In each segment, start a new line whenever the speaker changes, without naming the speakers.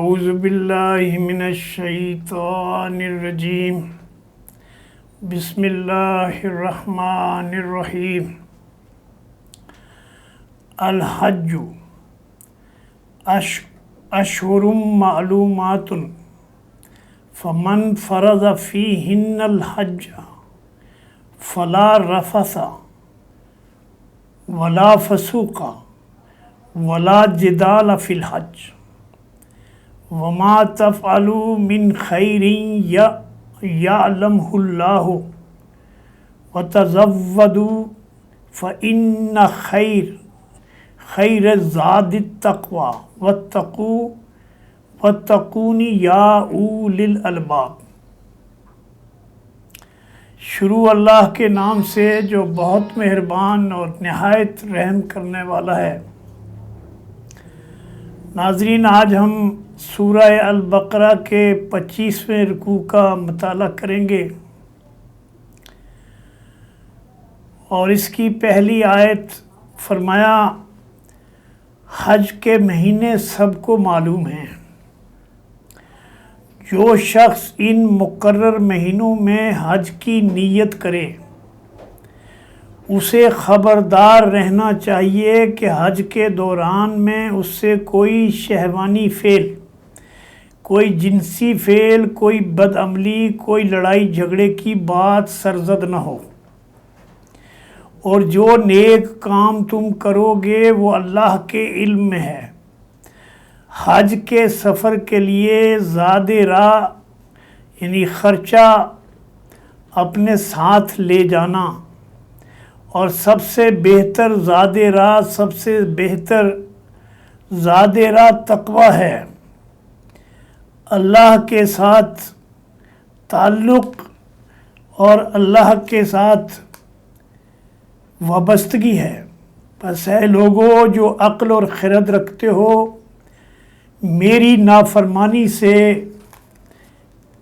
اعوذ باللہ من الشیطان الرجیم بسم اللہ الرحمن الرحیم الحج اشہر معلومات فمن فرض فیہن الحج فلا رفث ولا فسوق ولا جدال فی الحج وما تفعلوا من خیر یعلمہ اللہ وتزودوا فإن خیر الزاد التقوی واتقون یا اولی الالباب۔ شروع اللہ کے نام سے جو بہت مہربان اور نہایت رحم کرنے والا ہے۔ ناظرین، آج ہم سورہ البقرہ کے 25ویں رکوع کا مطالعہ کریں گے اور اس کی پہلی آیت فرمایا حج کے مہینے سب کو معلوم ہیں، جو شخص ان مقرر مہینوں میں حج کی نیت کرے اسے خبردار رہنا چاہیے کہ حج کے دوران میں اس سے کوئی شہوانی فعل، کوئی جنسی فعل، کوئی بدعملی، کوئی لڑائی جھگڑے کی بات سرزد نہ ہو، اور جو نیک کام تم کرو گے وہ اللہ کے علم میں ہے۔ حج کے سفر کے لیے زاد راہ یعنی خرچہ اپنے ساتھ لے جانا، اور سب سے بہتر زاد راہ، سب سے بہتر زاد راہ تقوی ہے، اللہ کے ساتھ تعلق اور اللہ کے ساتھ وابستگی ہے۔ بس اے لوگو جو عقل اور خرد رکھتے ہو، میری نافرمانی سے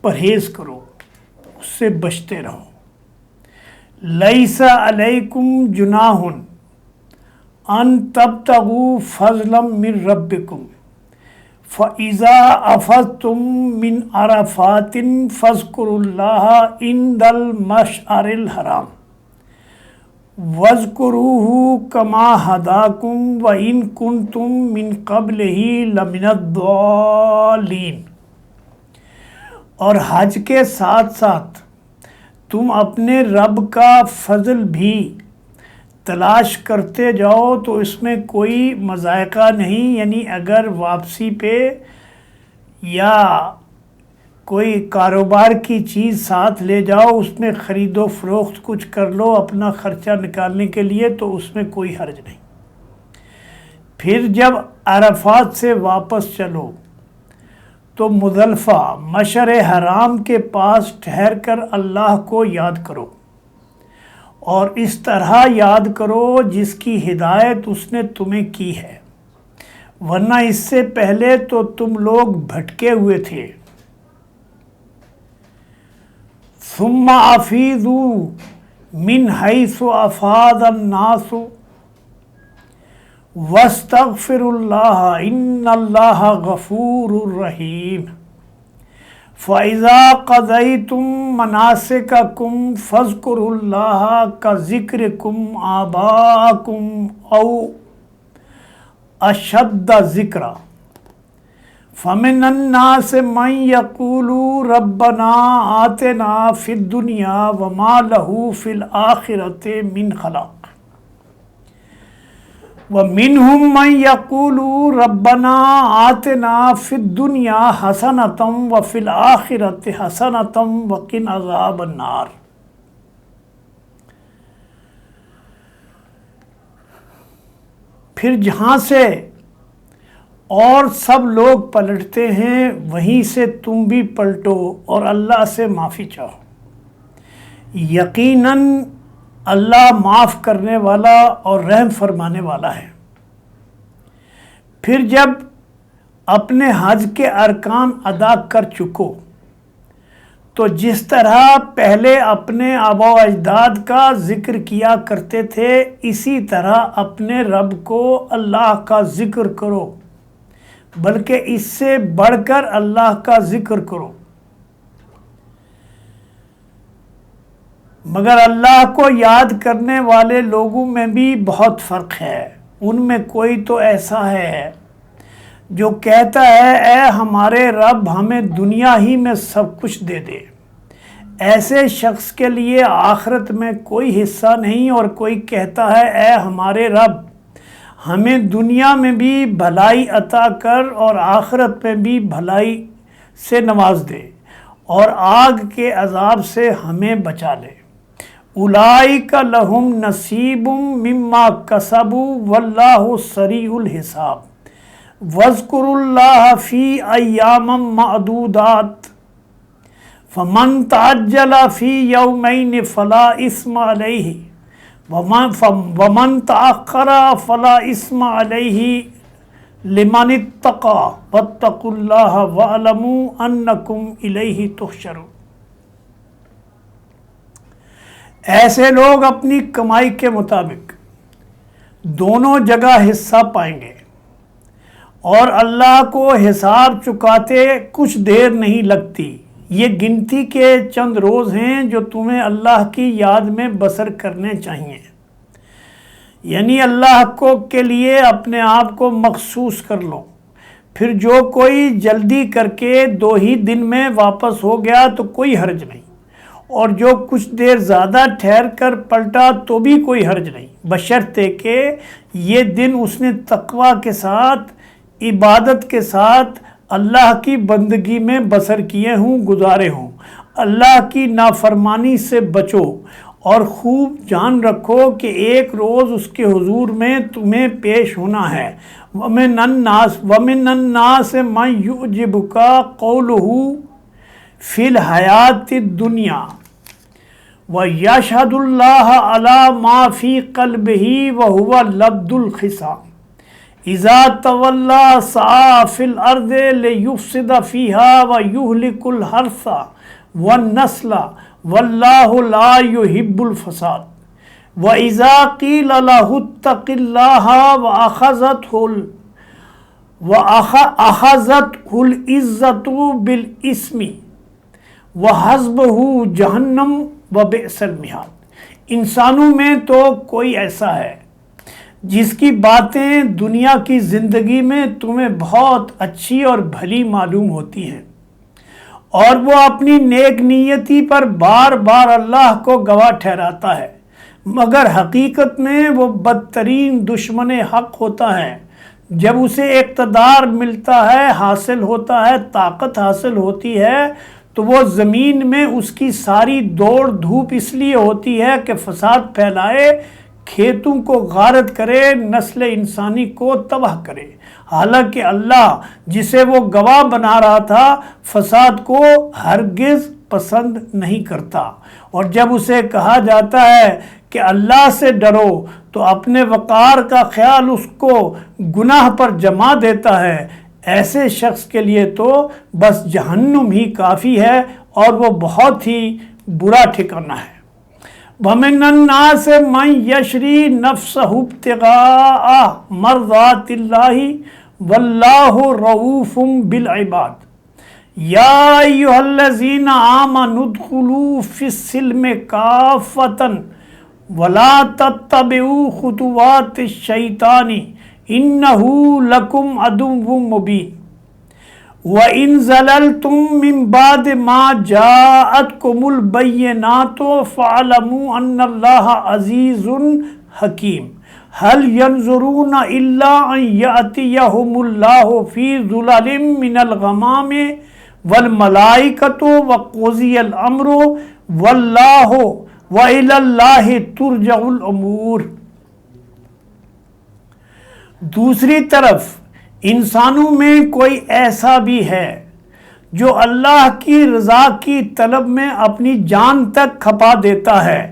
پرہیز کرو، اس سے بچتے رہو۔ لیس علیکم جناح ان تبتغوا فضلا من ربکم فَإِذَا أَفَضْتُم مِّنْ عَرَفَاتٍ فَاذْكُرُوا اللَّهَ عِندَ الْمَشْعَرِ الْحَرَامِ وَاذْكُرُوهُ كَمَا هَدَاكُمْ وَإِن كُنتُم مِّن قَبْلِهِ لَمِنَ الضَّالِّينَ۔ اور حج کے ساتھ ساتھ تم اپنے رب کا فضل بھی تلاش کرتے جاؤ تو اس میں کوئی مضائقہ نہیں، یعنی اگر واپسی پہ یا کوئی کاروبار کی چیز ساتھ لے جاؤ، اس میں خرید و فروخت کچھ کر لو اپنا خرچہ نکالنے کے لیے، تو اس میں کوئی حرج نہیں۔ پھر جب عرفات سے واپس چلو تو مزدلفہ مشعر حرام کے پاس ٹھہر کر اللہ کو یاد کرو، اور اس طرح یاد کرو جس کی ہدایت اس نے تمہیں کی ہے، ورنہ اس سے پہلے تو تم لوگ بھٹکے ہوئے تھے۔ ثم افیضوا من حیث افاض الناس واستغفروا اللہ ان اللہ غفور رحیم۔ فَإِذَا قَضَيْتُم مَّنَاسِكَكُمْ فَاذْكُرُوا اللَّهَ كَذِكْرِكُمْ آبَاءَكُمْ أَوْ أَشَدَّ ذِكْرًا فَمِنَ النَّاسِ مَن يَقُولُ رَبَّنَا آتِنَا فِي الدُّنْيَا وَمَا لَهُ فِي الْآخِرَةِ مِنْ خَلَاقٍ وَمِنْهُمْ مَنْ يَقُولُ رَبَّنَا آتِنَا فِي الدُّنْيَا حَسَنَةً وَفِي الْآخِرَةِ حَسَنَةً وَقِنَا عَذَابَ النَّارِ۔ پھر جہاں سے اور سب لوگ پلٹتے ہیں وہیں سے تم بھی پلٹو اور اللہ سے معافی چاہو، یقیناً اللہ معاف کرنے والا اور رحم فرمانے والا ہے۔ پھر جب اپنے حج کے ارکان ادا کر چکو تو جس طرح پہلے اپنے آباء و اجداد کا ذکر کیا کرتے تھے، اسی طرح اپنے رب کو اللہ کا ذکر کرو، بلکہ اس سے بڑھ کر اللہ کا ذکر کرو۔ مگر اللہ کو یاد کرنے والے لوگوں میں بھی بہت فرق ہے۔ ان میں کوئی تو ایسا ہے جو کہتا ہے اے ہمارے رب ہمیں دنیا ہی میں سب کچھ دے دے۔ ایسے شخص کے لیے آخرت میں کوئی حصہ نہیں، اور کوئی کہتا ہے اے ہمارے رب ہمیں دنیا میں بھی بھلائی عطا کر اور آخرت میں بھی بھلائی سے نواز دے اور آگ کے عذاب سے ہمیں بچا لے۔ اولئک لہم نصیب مما کسبوا واللہ سریع الحساب واذکروا اللہ فی ایام معدودات فمن تعجل فی یومین فلا اثم علیہ ومن تأخر فلا اثم علیہ لمن اتقى واتقوا اللہ واعلموا انکم الیہ تحشرون۔ ایسے لوگ اپنی کمائی کے مطابق دونوں جگہ حصہ پائیں گے، اور اللہ کو حساب چکاتے کچھ دیر نہیں لگتی۔ یہ گنتی کے چند روز ہیں جو تمہیں اللہ کی یاد میں بسر کرنے چاہیے، یعنی اللہ کے لیے اپنے آپ کو مخصوص کر لو۔ پھر جو کوئی جلدی کر کے 2 ہی دن میں واپس ہو گیا تو کوئی حرج نہیں، اور جو کچھ دیر زیادہ ٹھہر کر پلٹا تو بھی کوئی حرج نہیں، بشرطے کہ یہ دن اس نے تقوی کے ساتھ، عبادت کے ساتھ اللہ کی بندگی میں بسر کیے ہوں، گزارے ہوں۔ اللہ کی نافرمانی سے بچو اور خوب جان رکھو کہ ایک روز اس کے حضور میں تمہیں پیش ہونا ہے۔ وَمِنَ النَّاسِ مَن يُعْجِبُكَ قَوْلُهُ فِي الْحَيَاةِ الدُّنْيَا وَيَشْهَدُ اللَّهَ عَلَى مَا فِي قَلْبِهِ وَهُوَ لَبْدُ الْخِصَامِ اذا تولى سعى في الارض ليفسد فيها ويهلك الحرث والنسل والله لا يحب الفساد واذا قيل له اتق الله واخذته العزة بالاسم وحسبه جہنم وبئس المہاد۔ انسانوں میں تو کوئی ایسا ہے جس کی باتیں دنیا کی زندگی میں تمہیں بہت اچھی اور بھلی معلوم ہوتی ہیں، اور وہ اپنی نیک نیتی پر بار بار اللہ کو گواہ ٹھہراتا ہے، مگر حقیقت میں وہ بدترین دشمن حق ہوتا ہے۔ جب اسے اقتدار ملتا ہے، حاصل ہوتا ہے، طاقت حاصل ہوتی ہے، تو وہ زمین میں اس کی ساری دوڑ دھوپ اس لیے ہوتی ہے کہ فساد پھیلائے، کھیتوں کو غارت کرے، نسل انسانی کو تباہ کرے، حالانکہ اللہ جسے وہ گواہ بنا رہا تھا فساد کو ہرگز پسند نہیں کرتا۔ اور جب اسے کہا جاتا ہے کہ اللہ سے ڈرو تو اپنے وقار کا خیال اس کو گناہ پر جما دیتا ہے۔ ایسے شخص کے لیے تو بس جہنم ہی کافی ہے، اور وہ بہت ہی برا ٹھکانہ ہے۔ وَمِنَ النَّاسِ مَن يَشْرِي نَفْسَهُ ابْتِغَاءَ مَرْضَاتِ اللَّهِ وَاللَّهُ رَءُوفٌ بِالْعِبَادِ يَا أَيُّهَا الَّذِينَ آمَنُوا ادْخُلُوا فِي السِّلْمِ كَافَّةً وَلَا تَتَّبِعُوا خُطُوَاتِ الشَّيْطَانِ إِنَّهُ لَكُمْ عَدُوٌّ مُّبِينٌ وَإِن زَلَلْتُم مِّن بَعْدِ مَا جَاءَتْكُمُ الْبَيِّنَاتُ فَاعْلَمُوا أَنَّ اللَّهَ عَزِيزٌ حَكِيمٌ هَلْ يَنظُرُونَ إِلَّا أَن يَأْتِيَهُمُ اللَّهُ فِي ظُلَلٍ مِّنَ الْغَمَامِ وَالْمَلَائِكَةُ وَقُضِيَ الْأَمْرُ وَإِلَى اللَّهِ تُرْجَعُ الْأُمُورُ۔ دوسری طرف انسانوں میں کوئی ایسا بھی ہے جو اللہ کی رضا کی طلب میں اپنی جان تک کھپا دیتا ہے،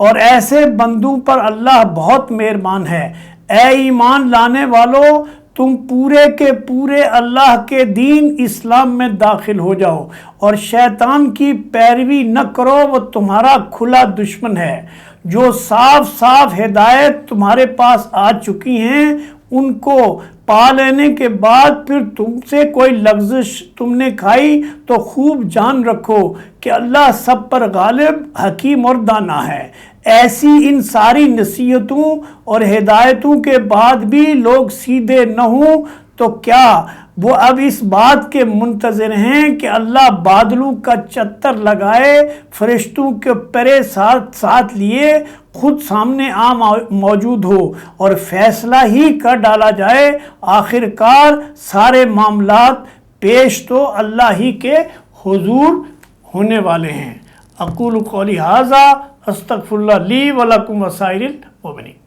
اور ایسے بندوں پر اللہ بہت مہربان ہے۔ اے ایمان لانے والو، تم پورے کے پورے اللہ کے دین اسلام میں داخل ہو جاؤ، اور شیطان کی پیروی نہ کرو، وہ تمہارا کھلا دشمن ہے۔ جو صاف صاف ہدایت تمہارے پاس آ چکی ہیں ان کو پا لینے کے بعد پھر تم سے کوئی لغزش تم نے کھائی تو خوب جان رکھو کہ اللہ سب پر غالب، حکیم اور دانا ہے۔ ایسی ان ساری نصیحتوں اور ہدایتوں کے بعد بھی لوگ سیدھے نہ ہوں تو کیا وہ اب اس بات کے منتظر ہیں کہ اللہ بادلوں کا چتر لگائے، فرشتوں کے پرے ساتھ لیے خود سامنے موجود ہو اور فیصلہ ہی کر ڈالا جائے؟ آخر کار سارے معاملات پیش تو اللہ ہی کے حضور ہونے والے ہیں۔ اقول قولی ھذا استغفر اللہ لی ولکم وسائر المؤمنین۔